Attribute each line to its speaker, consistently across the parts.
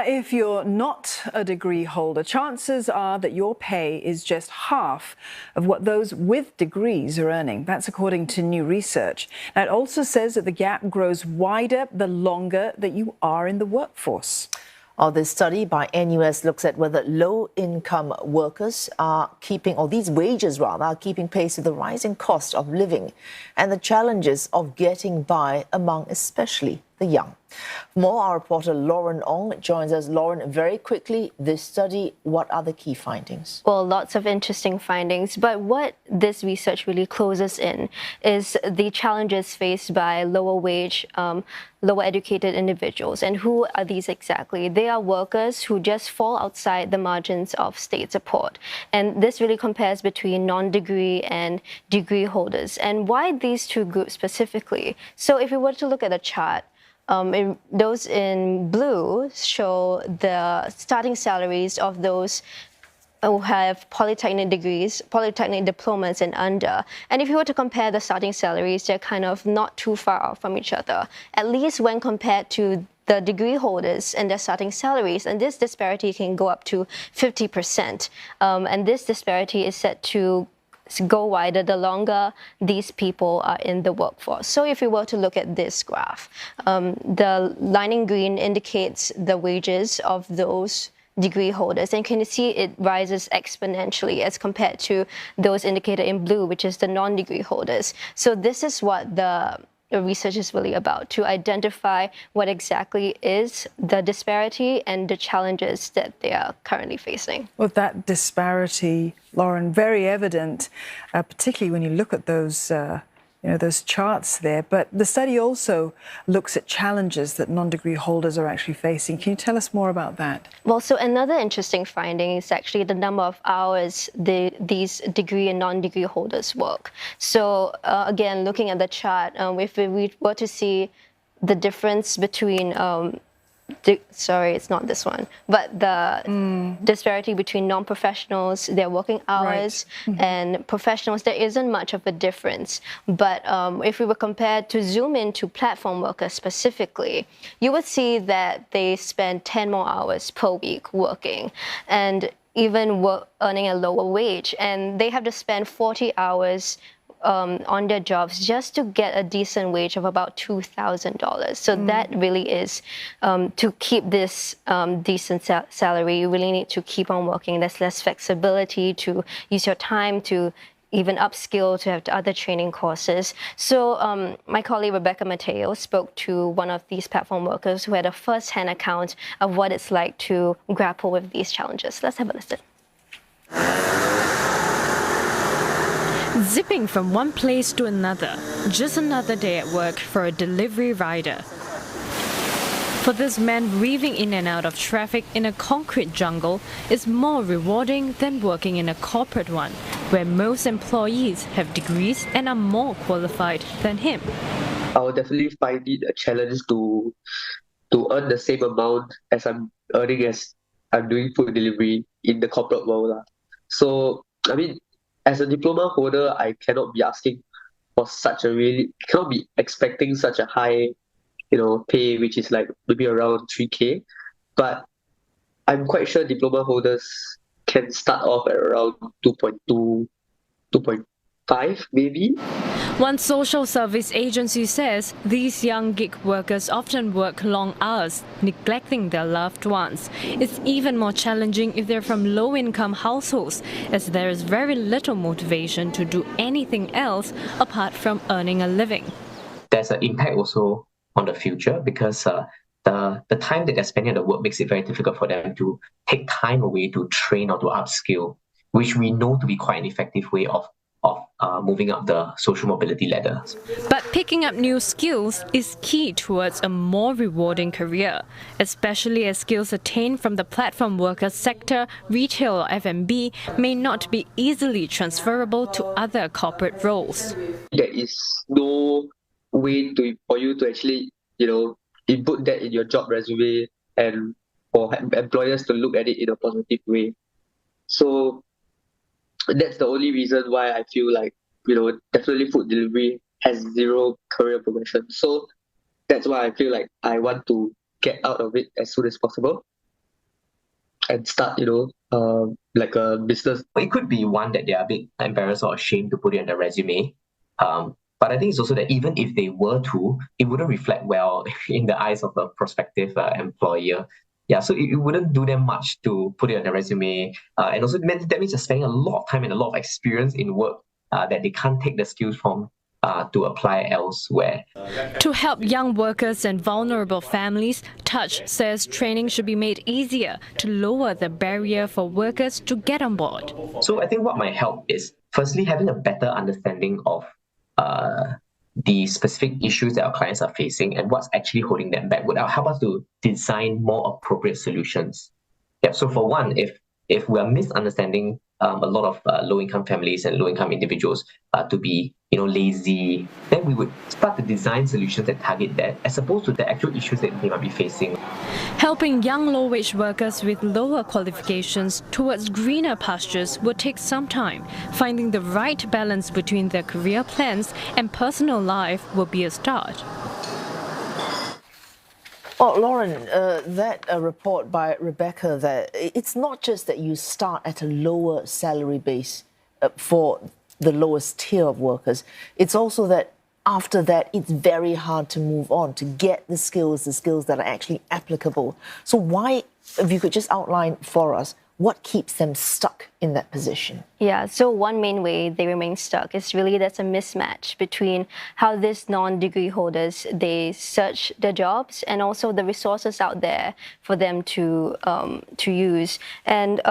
Speaker 1: If you're not a degree holder, chances are that your pay is just half of what those with degrees are earning. That's according to new research. Now, it also says that the gap grows wider the longer that you are in the workforce.
Speaker 2: This study by NUS looks at whether low-income workers are keeping, or these wages rather, are keeping pace with the rising cost of living and the challenges of getting by among especially the young. For more, our reporter Lauren Ong joins us. Lauren, very quickly, this study, what are the key findings?
Speaker 3: Well, lots of interesting findings, but what this research really closes in is the challenges faced by lower wage, lower educated individuals. And who are these exactly? They are workers who just fall outside the margins of state support. And this really compares between non-degree and degree holders. And why these two groups specifically? So if we were to look at a chart, those in blue show the starting salaries of those who have polytechnic degrees, polytechnic diplomas and under. And if you were to compare the starting salaries, they're kind of not too far off from each other, at least when compared to the degree holders and their starting salaries. And this disparity can go up to 50%. And this disparity is set to go wider the longer these people are in the workforce. So if you were to look at this graph, the line in green indicates the wages of those degree holders, and can you see it rises exponentially as compared to those indicated in blue, which is the non-degree holders. So this is what the research is really about, to identify what exactly is the disparity and the challenges that they are currently facing.
Speaker 1: Well, that disparity, Lauren, very evident, particularly when you look at those those charts there. But the study also looks at challenges that non-degree holders are actually facing. Can you tell us more about that?
Speaker 3: Well, so another interesting finding is actually the number of hours these degree and non-degree holders work. So again, looking at the chart, if we were to see the difference between sorry, it's not this one, but the disparity between non-professionals, their working hours, and professionals, there isn't much of a difference. But if we were compared to zoom into platform workers specifically, you would see that they spend 10 more hours per week working, and even earning a lower wage. And they have to spend 40 hours on their jobs just to get a decent wage of about $2,000. So that really is, to keep this decent salary, you really need to keep on working. There's less flexibility to use your time to even upskill, to have other training courses. So my colleague Rebecca Mateo spoke to one of these platform workers who had a first-hand account of what it's like to grapple with these challenges. Let's have a listen.
Speaker 4: Zipping from one place to another, just another day at work for a delivery rider. For this man, weaving in and out of traffic in a concrete jungle is more rewarding than working in a corporate one, where most employees have degrees and are more qualified than him.
Speaker 5: I would definitely find it a challenge to earn the same amount as I'm earning as I'm doing food delivery in the corporate world. So, I mean, as a diploma holder, I cannot be asking for cannot be expecting such a high, pay, which is like maybe around 3K. But I'm quite sure diploma holders can start off at around 2.2, 2.5 maybe.
Speaker 4: One social service agency says these young gig workers often work long hours, neglecting their loved ones. It's even more challenging if they're from low-income households, as there is very little motivation to do anything else apart from earning a living.
Speaker 6: There's an impact also on the future, because the time that they're spending at the work makes it very difficult for them to take time away to train or to upskill, which we know to be quite an effective way of moving up the social mobility ladder.
Speaker 4: But picking up new skills is key towards a more rewarding career, especially as skills attained from the platform worker sector, retail or F&B, may not be easily transferable to other corporate roles.
Speaker 5: There is no way for you to actually, input that in your job resume and for employers to look at it in a positive way. So that's the only reason why I feel like, definitely food delivery has zero career progression. So that's why I feel like I want to get out of it as soon as possible. and start, like a business.
Speaker 6: It could be one that they are a bit embarrassed or ashamed to put it on their resume. But I think it's also that even if they were to, it wouldn't reflect well in the eyes of a prospective employer. Yeah, so it wouldn't do them much to put it on their resume. And also that means they're spending a lot of time and a lot of experience in work that they can't take the skills from to apply elsewhere.
Speaker 4: To help young workers and vulnerable families, Touch says training should be made easier to lower the barrier for workers to get on board.
Speaker 6: So I think what might help is firstly having a better understanding of the specific issues that our clients are facing and what's actually holding them back would help us to design more appropriate solutions. Yeah. So for one, if we are misunderstanding a lot of low-income families and low-income individuals to be lazy, then we would start to design solutions that target that as opposed to the actual issues that they might be facing.
Speaker 4: Helping young low-wage workers with lower qualifications towards greener pastures will take some time. Finding the right balance between their career plans and personal life will be a start.
Speaker 2: Oh, Lauren, that report by Rebecca, that it's not just that you start at a lower salary base for the lowest tier of workers. It's also that after that, it's very hard to move on, to get the skills that are actually applicable. So why, if you could just outline for us, what keeps them stuck in that position?
Speaker 3: Yeah, so one main way they remain stuck is really there's a mismatch between how these non-degree holders, they search their jobs and also the resources out there for them to use. And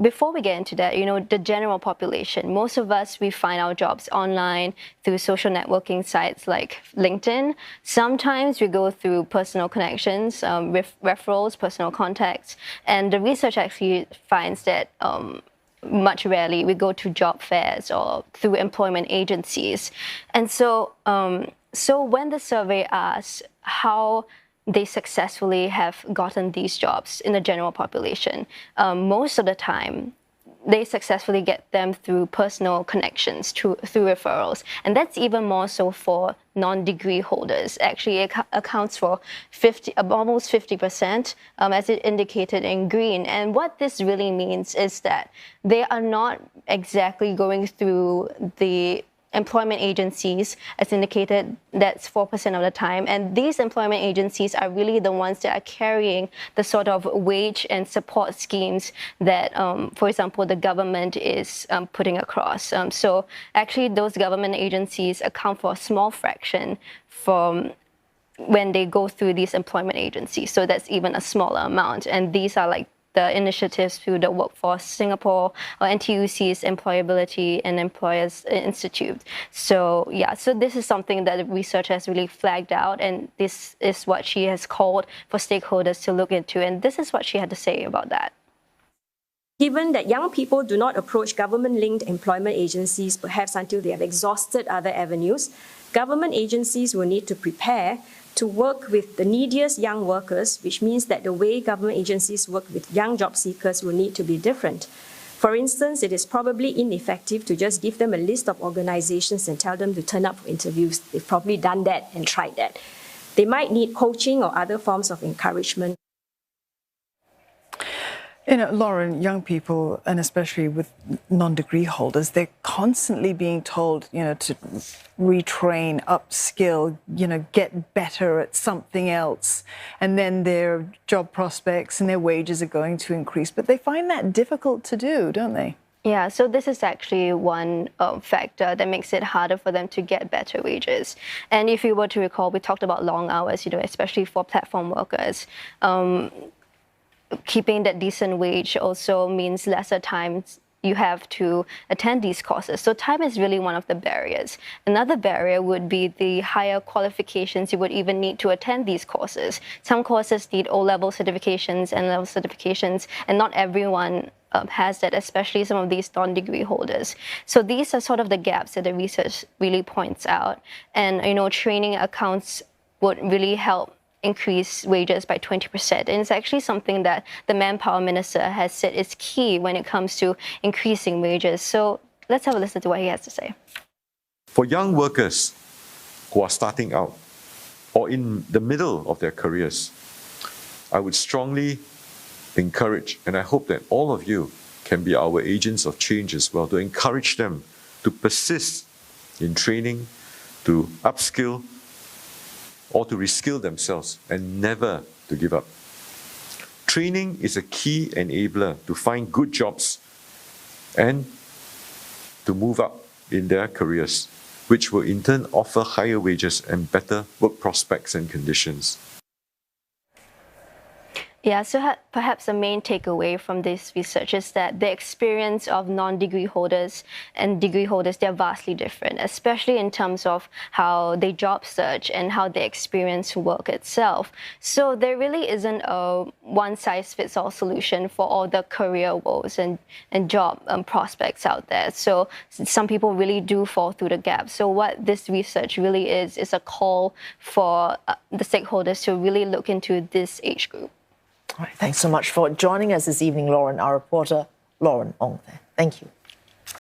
Speaker 3: before we get into that, the general population, most of us, we find our jobs online through social networking sites like LinkedIn. Sometimes we go through personal connections, referrals, personal contacts. And the research actually finds that much rarely we go to job fairs or through employment agencies. And so, when the survey asks how they successfully have gotten these jobs in the general population, most of the time, they successfully get them through personal connections, through referrals. And that's even more so for non-degree holders. Actually, it accounts for almost 50%, as it indicated in green. And what this really means is that they are not exactly going through the employment agencies, as indicated, that's 4% of the time. And these employment agencies are really the ones that are carrying the sort of wage and support schemes that, for example, the government is putting across. So actually, those government agencies account for a small fraction from when they go through these employment agencies. So that's even a smaller amount. And these are like the initiatives through the Workforce Singapore or NTUC's Employability and Employers Institute. So yeah, so this is something that the research has really flagged out, and this is what she has called for stakeholders to look into, and this is what she had to say about that.
Speaker 7: Given that young people do not approach government-linked employment agencies perhaps until they have exhausted other avenues, government agencies will need to prepare to work with the neediest young workers, which means that the way government agencies work with young job seekers will need to be different. For instance, it is probably ineffective to just give them a list of organizations and tell them to turn up for interviews. They've probably done that and tried that. They might need coaching or other forms of encouragement.
Speaker 1: Lauren, young people, and especially with non-degree holders, they're constantly being told, to retrain, upskill, get better at something else. And then their job prospects and their wages are going to increase. But they find that difficult to do, don't they?
Speaker 3: Yeah, so this is actually one factor that makes it harder for them to get better wages. And if you were to recall, we talked about long hours, especially for platform workers. Keeping that decent wage also means lesser time you have to attend these courses. So time is really one of the barriers. Another barrier would be the higher qualifications you would even need to attend these courses. Some courses need O-level certifications, N-level certifications, and not everyone has that, especially some of these non-degree holders. So these are sort of the gaps that the research really points out. And, training accounts would really help increase wages by 20%. And it's actually something that the Manpower Minister has said is key when it comes to increasing wages. So let's have a listen to what he has to say.
Speaker 8: For young workers who are starting out or in the middle of their careers, I would strongly encourage, and I hope that all of you can be our agents of change as well, to encourage them to persist in training, to upskill, or to reskill themselves, and never to give up. Training is a key enabler to find good jobs and to move up in their careers, which will in turn offer higher wages and better work prospects and conditions.
Speaker 3: Yeah, so perhaps the main takeaway from this research is that the experience of non-degree holders and degree holders, they're vastly different, especially in terms of how they job search and how they experience work itself. So there really isn't a one-size-fits-all solution for all the career woes and job prospects out there. So some people really do fall through the gap. So what this research really is a call for the stakeholders to really look into this age group.
Speaker 2: All right, thanks so much for joining us this evening, Lauren, our reporter, Lauren Ong. Thank you.